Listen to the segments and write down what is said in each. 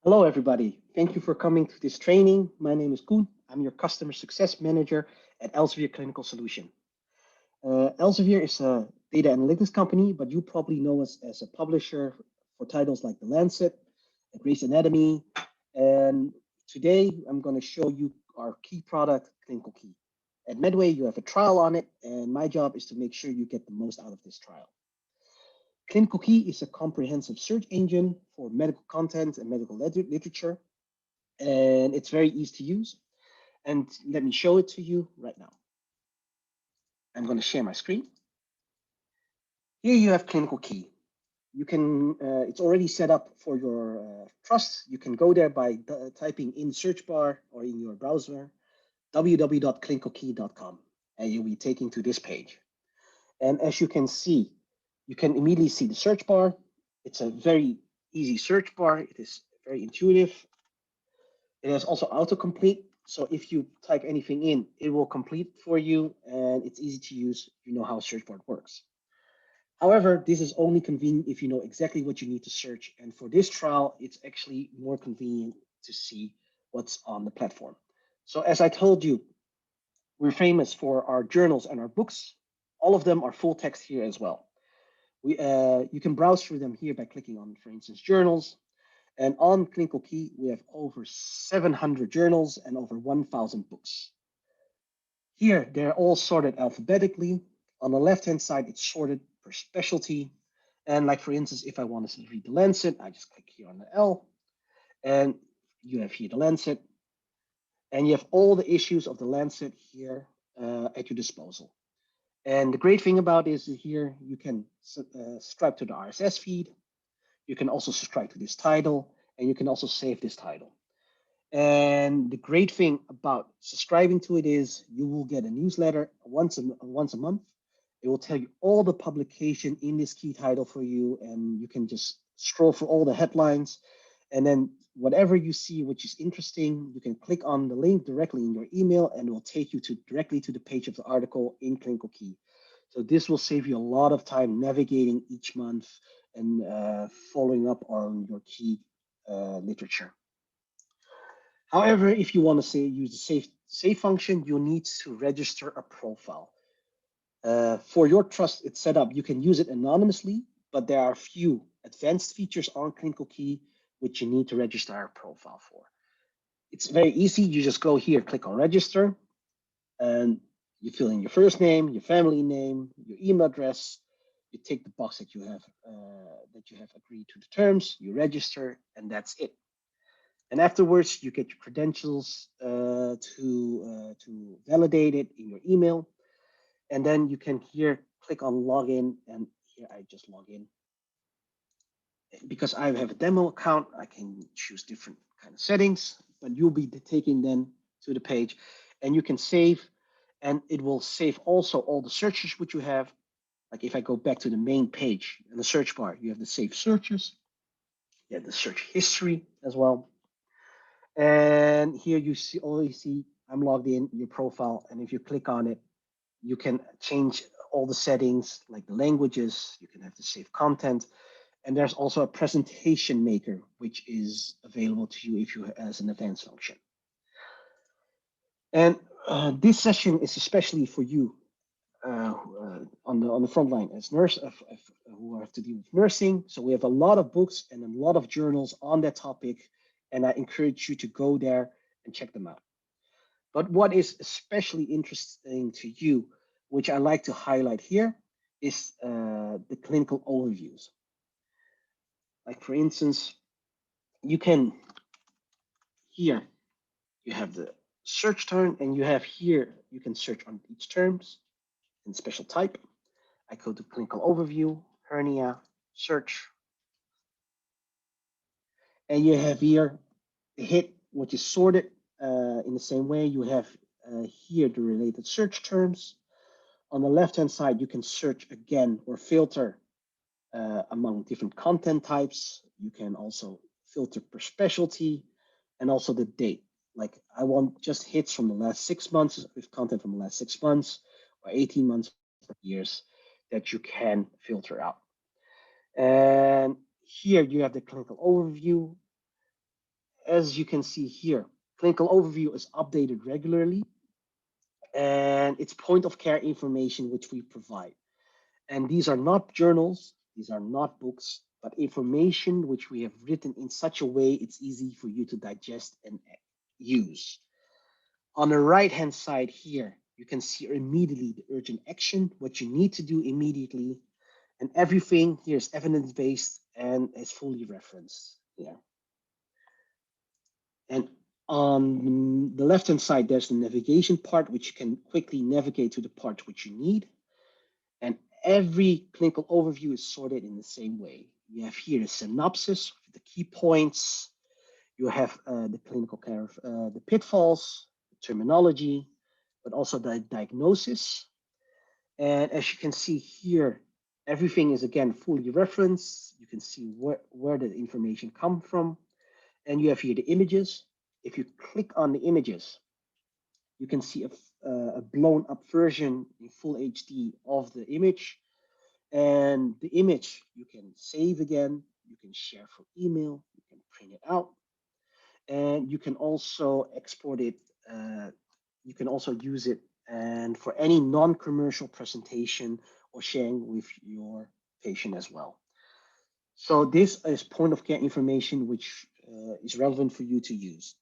Hello, everybody. Thank you for coming to this training. My name is Koen. I'm your Customer Success Manager at Elsevier Clinical Solution. Elsevier is a data analytics company, but you probably know us as a publisher for titles like The Lancet, Grey's Anatomy, and today I'm going to show you our key product, ClinicalKey. At Medway, you have a trial on it, and my job is to make sure you get the most out of this trial. ClinicalKey is a comprehensive search engine for medical content and medical literature, and it's very easy to use. And let me show it to you right now. I'm going to share my screen. Here you have ClinicalKey. You can, it's already set up for your trust. You can go there by typing in search bar or in your browser, www.clinicalkey.com, and you'll be taken to this page. And as you can see, you can immediately see the search bar. It's a very easy search bar. It is very intuitive. It has also autocomplete. So if you type anything in, it will complete for you, and it's easy to use. You know how a search bar works. However, this is only convenient if you know exactly what you need to search. And for this trial, it's actually more convenient to see what's on the platform. So as I told you, we're famous for our journals and our books. All of them are full text here as well. You can browse through them here by clicking on, for instance, journals. And on ClinicalKey, we have over 700 journals and over 1,000 books. Here, they're all sorted alphabetically. On the left-hand side, it's sorted per specialty. And like, for instance, if I want to read the Lancet, I just click here on the L. And you have here the Lancet. And you have all the issues of the Lancet here at your disposal. And the great thing about this is here, you can subscribe to the RSS feed. You can also subscribe to this title, and you can also save this title. And the great thing about subscribing to it is you will get a newsletter once a month. It will tell you all the publication in this key title for you, and you can just scroll through all the headlines. And then whatever you see which is interesting, you can click on the link directly in your email, and it will take you directly to the page of the article in ClinicalKey. So this will save you a lot of time navigating each month and following up on your key literature. However, if you want to use the save function, you need to register a profile. For your trust, it's set up. You can use it anonymously, but there are a few advanced features on ClinicalKey which you need to register a profile for. It's very easy. You just go here, click on register, and you fill in your first name, your family name, your email address. You take the box that you have agreed to the terms. You register, and that's it. And afterwards, you get your credentials to validate it in your email. And then you can here click on login, and here I just log in. Because I have a demo account, I can choose different kind of settings, but you'll be taken then to the page, and you can save, and it will save also all the searches which you have. Like if I go back to the main page in the search bar, you have the saved searches, you have the search history as well. And here you see I'm logged in your profile, and if you click on it, you can change all the settings like the languages, you can have the save content, and there's also a presentation maker which is available to you if you as an advanced function. And this session is especially for you on the front line as nurse who have to deal with nursing. So we have a lot of books and a lot of journals on that topic, and I encourage you to go there and check them out. But what is especially interesting to you, which I like to highlight here, is the clinical overviews. Like for instance, you can, here, you have the search term, and you have here, you can search on each terms in special type. I go to clinical overview, hernia, search. And you have here the hit, which is sorted in the same way. You have here the related search terms. On the left-hand side, you can search again or filter among different content types. You can also filter per specialty and also the date. Like I want just hits from the last 6 months with content from the last 6 months or 18 months or years that you can filter out. And here you have the clinical overview. as you can see here, clinical overview is updated regularly, and it's point of care information which we provide. And these are not journals, these are not books, but information which we have written in such a way it's easy for you to digest and use. On the right-hand side here, you can see immediately the urgent action, what you need to do immediately, and everything here is evidence-based and is fully referenced here. And on the left-hand side, there's the navigation part, which you can quickly navigate to the part which you need. And every clinical overview is sorted in the same way. You have here a synopsis, the key points. You have the clinical care, the pitfalls, the terminology, but also the diagnosis. And as you can see here, everything is again fully referenced. You can see where the information comes from. And you have here the images. If you click on the images, you can see a blown up version in full HD of the image. And the image you can save again, you can share for email, you can print it out, and you can also export it. You can also use it and for any non-commercial presentation or sharing with your patient as well. So this is point of care information which is relevant for you to use.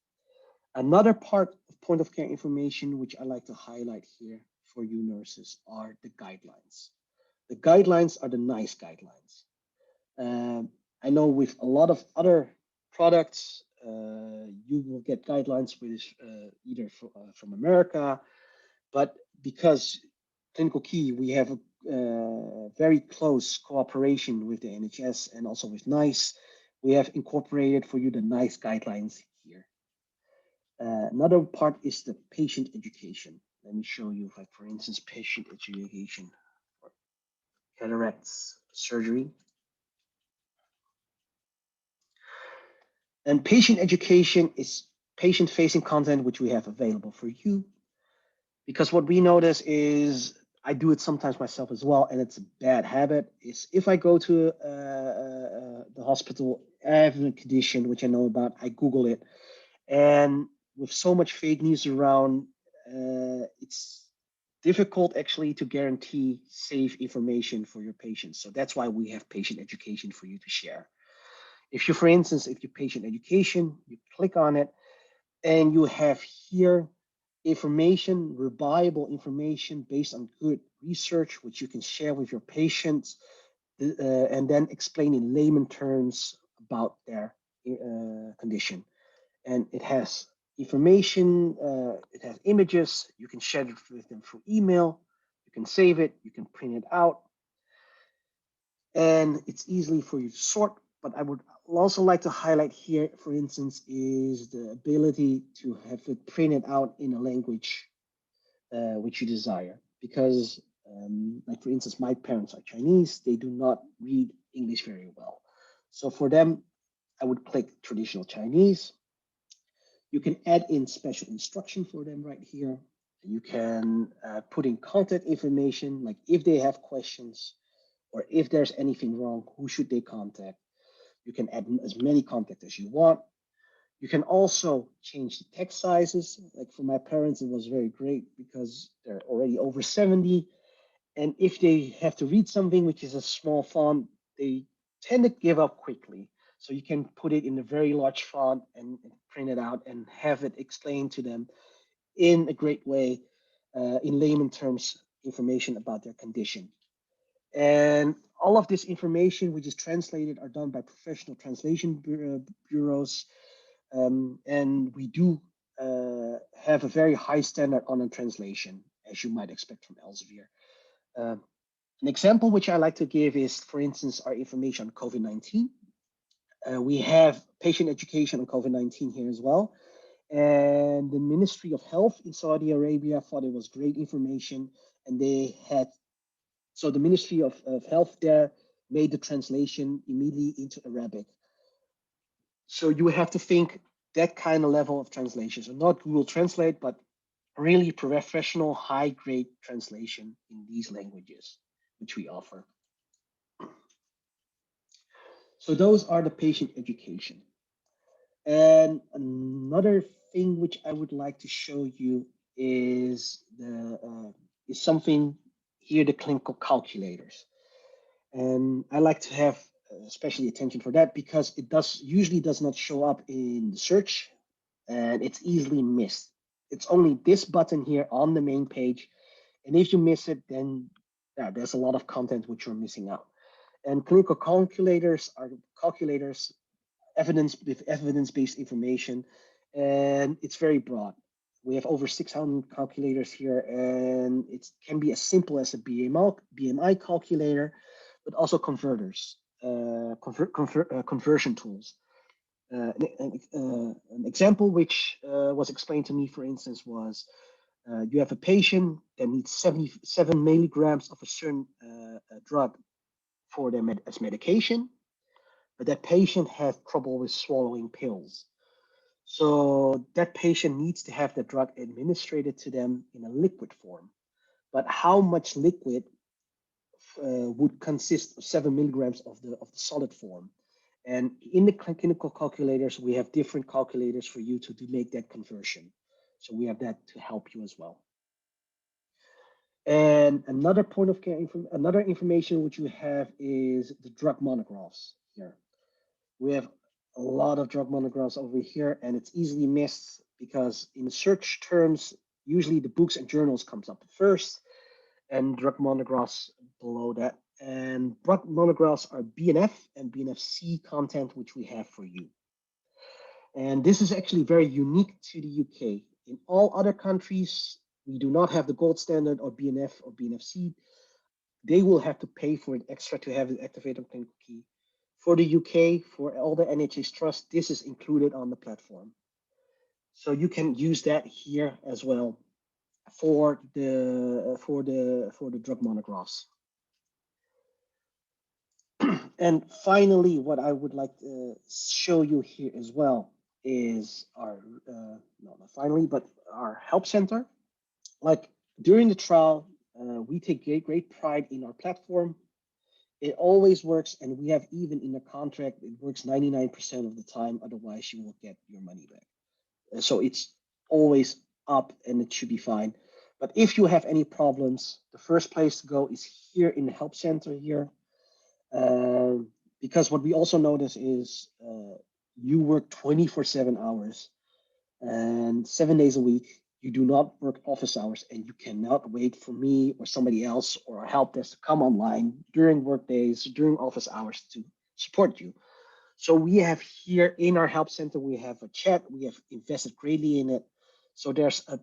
Another part of point of care information which I like to highlight here for you nurses are the guidelines. The guidelines are the nice guidelines. I know with a lot of other products, you will get guidelines which either from America, but because ClinicalKey, we have a very close cooperation with the NHS and also with NICE. We have incorporated for you the NICE guidelines here. Another part is the patient education. Let me show you, like for instance, patient education for cataracts surgery. And patient education is patient-facing content which we have available for you. Because what we notice is, I do it sometimes myself as well, and it's a bad habit, is if I go to the hospital, I have a condition which I know about, I Google it, and with so much fake news around, it's difficult actually to guarantee safe information for your patients. So that's why we have patient education for you to share. If you, for instance, if you patient education, you click on it, and you have here information, reliable information based on good research, which you can share with your patients, and then explain in layman terms about their condition. And it has information, it has images, you can share it with them through email, you can save it, you can print it out, and it's easily for you to sort. But I would also like to highlight here, for instance, is the ability to have it printed out in a language which you desire. Because, like for instance, my parents are Chinese, they do not read English very well. So for them, I would click traditional Chinese. You can add in special instruction for them right here. You can put in contact information, like if they have questions or if there's anything wrong, who should they contact? You can add as many contacts as you want. You can also change the text sizes. Like for my parents, it was very great because they're already over 70. And if they have to read something which is a small font, they tend to give up quickly. So you can put it in a very large font and print it out and have it explained to them in a great way, in layman terms, information about their condition. And all of this information, which is translated, are done by professional translation bureaus. And we do have a very high standard on a translation, as you might expect from Elsevier. An example which I like to give is, for instance, our information on COVID-19. We have patient education on COVID-19 here as well. And the Ministry of Health in Saudi Arabia thought it was great information. And they had, so the Ministry of Health there made the translation immediately into Arabic. So you have to think that kind of level of translation. So not Google Translate, but really professional, high-grade translation in these languages, which we offer. So those are the patient education. And another thing which I would like to show you is something here, the clinical calculators. And I like to have especially attention for that because it usually does not show up in the search and it's easily missed. It's only this button here on the main page. And if you miss it, then yeah, there's a lot of content which you're missing out. And clinical calculators are calculators evidence-based information, and it's very broad. We have over 600 calculators here, and it can be as simple as a BMI calculator, but also converters, conversion tools. An example which was explained to me, for instance, was you have a patient that needs 77 milligrams of a certain drug for their as medication, but that patient has trouble with swallowing pills. So that patient needs to have the drug administered to them in a liquid form. But how much liquid would consist of 7 milligrams of the solid form? And in the clinical calculators, we have different calculators for you to make that conversion. So we have that to help you as well. And another point of care, another information which you have is the drug monographs here. We have a lot of drug monographs over here, and it's easily missed because in search terms, usually the books and journals comes up first, and drug monographs below that. And drug monographs are BNF and BNFC content, which we have for you. And this is actually very unique to the UK. In all other countries, we do not have the gold standard or BNF or BNFC. They will have to pay for it extra to have it activated on ClinicalKey. For the UK, for all the NHS trusts, this is included on the platform. So you can use that here as well for the drug monographs. And finally, what I would like to show you here as well is our not finally, but our help center. Like during the trial, we take great pride in our platform. It always works, and we have even in the contract, it works 99% of the time. Otherwise, you will get your money back. So it's always up, and it should be fine. But if you have any problems, the first place to go is here in the help center here. Because what we also notice is you work 24/7 hours and 7 days a week. You do not work office hours, and you cannot wait for me or somebody else or a help desk to come online during work days, during office hours to support you. So we have here in our help center, we have a chat. We have invested greatly in it. So there's a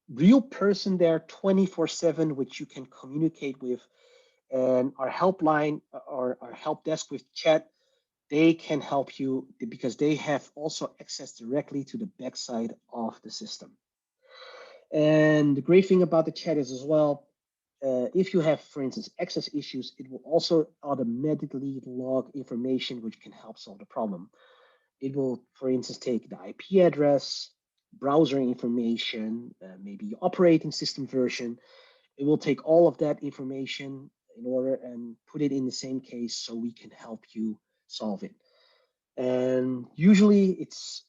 real person there 24/7, which you can communicate with. And our helpline or our help desk with chat, they can help you because they have also access directly to the backside of the system. And the great thing about the chat is as well, if you have, for instance, access issues, it will also automatically log information which can help solve the problem. It will, for instance, take the IP address, browser information, maybe your operating system version. It will take all of that information in order and put it in the same case so we can help you solve it. And usually it's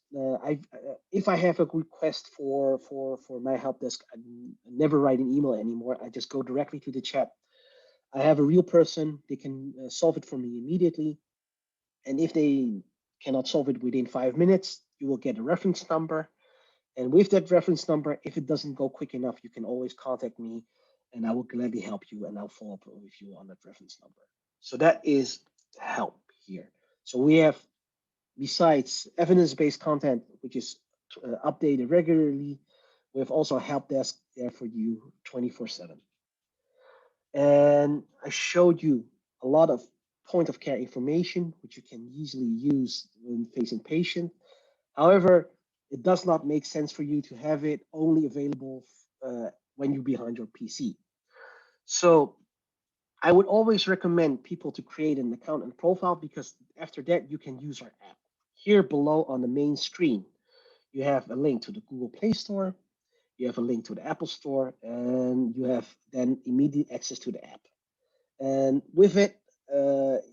if I have a request for my help desk, I never write an email anymore. I just go directly to the chat. I have a real person. They can solve it for me immediately. And if they cannot solve it within 5 minutes, you will get a reference number. And with that reference number, if it doesn't go quick enough, you can always contact me and I will gladly help you and I'll follow up with you on that reference number. So that is help here. So we have, besides evidence-based content, which is updated regularly, we have also a help desk there for you 24/7. And I showed you a lot of point of care information, which you can easily use when facing patient. However, it does not make sense for you to have it only available when you're behind your PC. So I would always recommend people to create an account and profile because after that, you can use our app. Here below on the main screen, you have a link to the Google Play Store, you have a link to the Apple Store, and you have then immediate access to the app. And with it,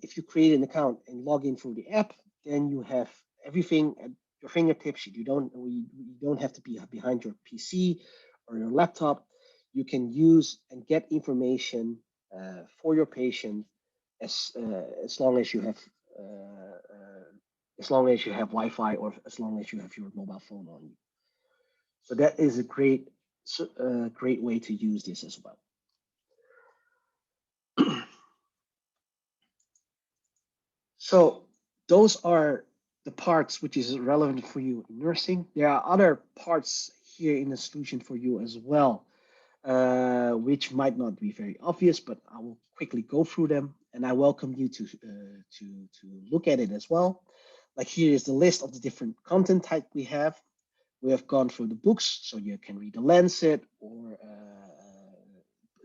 if you create an account and log in through the app, then you have everything at your fingertips. You don't have to be behind your PC or your laptop. You can use and get information for your patient as long as you have Wi-Fi, or as long as you have your mobile phone on you. So that is a great way to use this as well. So those are the parts which is relevant for you in nursing. There are other parts here in the solution for you as well, which might not be very obvious, but I will quickly go through them, and I welcome you to look at it as well. Like, here is the list of the different content type we have. We have gone through the books, so you can read the Lancet, or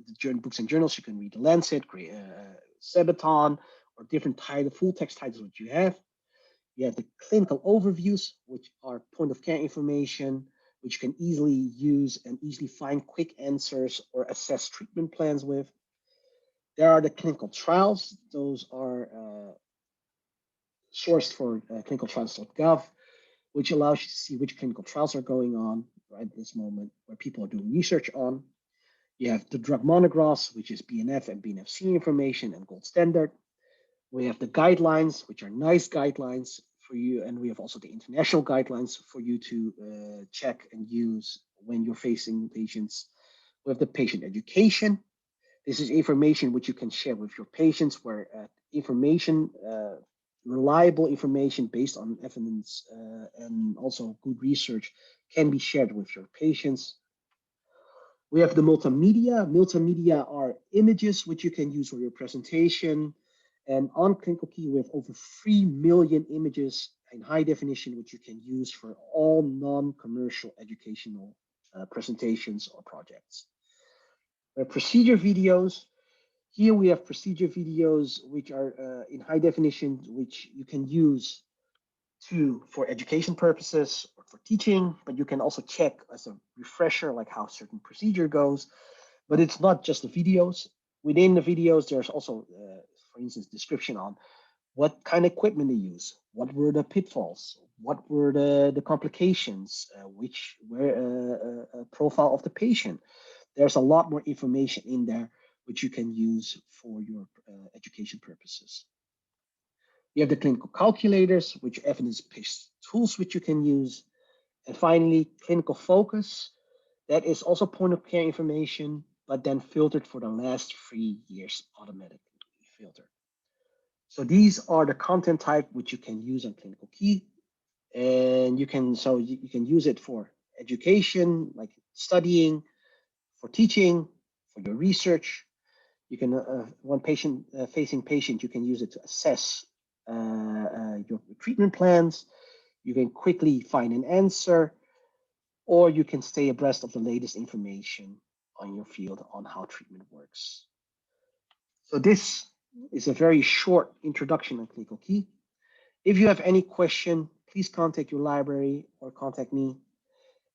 the books and journals. You can read the Lancet, Sabaton, or different full text titles that you have. You have the clinical overviews, which are point of care information, which you can easily use and easily find quick answers or assess treatment plans with. There are the clinical trials. Those are sourced for clinicaltrials.gov, which allows you to see which clinical trials are going on right at this moment, where people are doing research on. You have the drug monographs, which is BNF and BNFC information and gold standard. We have the guidelines, which are nice guidelines for you, and we have also the international guidelines for you to check and use when you're facing patients. We have the patient education. This is information which you can share with your patients, where reliable information based on evidence and also good research can be shared with your patients. We have the multimedia. Multimedia are images which you can use for your presentation. And on ClinicalKey, we have over 3 million images in high definition, which you can use for all non-commercial educational presentations or projects. Procedure videos. Here we have procedure videos which are in high definition, which you can use for education purposes or for teaching, but you can also check as a refresher, like how certain procedure goes. But it's not just the videos. Within the videos, there's also, for instance, description on what kind of equipment they use, what were the pitfalls, what were the complications, which were a profile of the patient. There's a lot more information in there which you can use for your education purposes. You have the clinical calculators, which are evidence-based tools which you can use. And finally, clinical focus. That is also point of care information, but then filtered for the last 3 years, automatically filtered. So these are the content type which you can use on ClinicalKey. And you can use it for education, like studying, for teaching, for your research. You can, one facing patient, you can use it to assess your treatment plans. You can quickly find an answer, or you can stay abreast of the latest information on your field on how treatment works. So this is a very short introduction on ClinicalKey. If you have any question, please contact your library or contact me.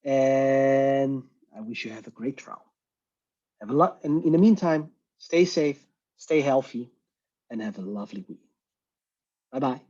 And I wish you have a great trial. Have a lot, and in the meantime, stay safe, stay healthy, and have a lovely week. Bye-bye.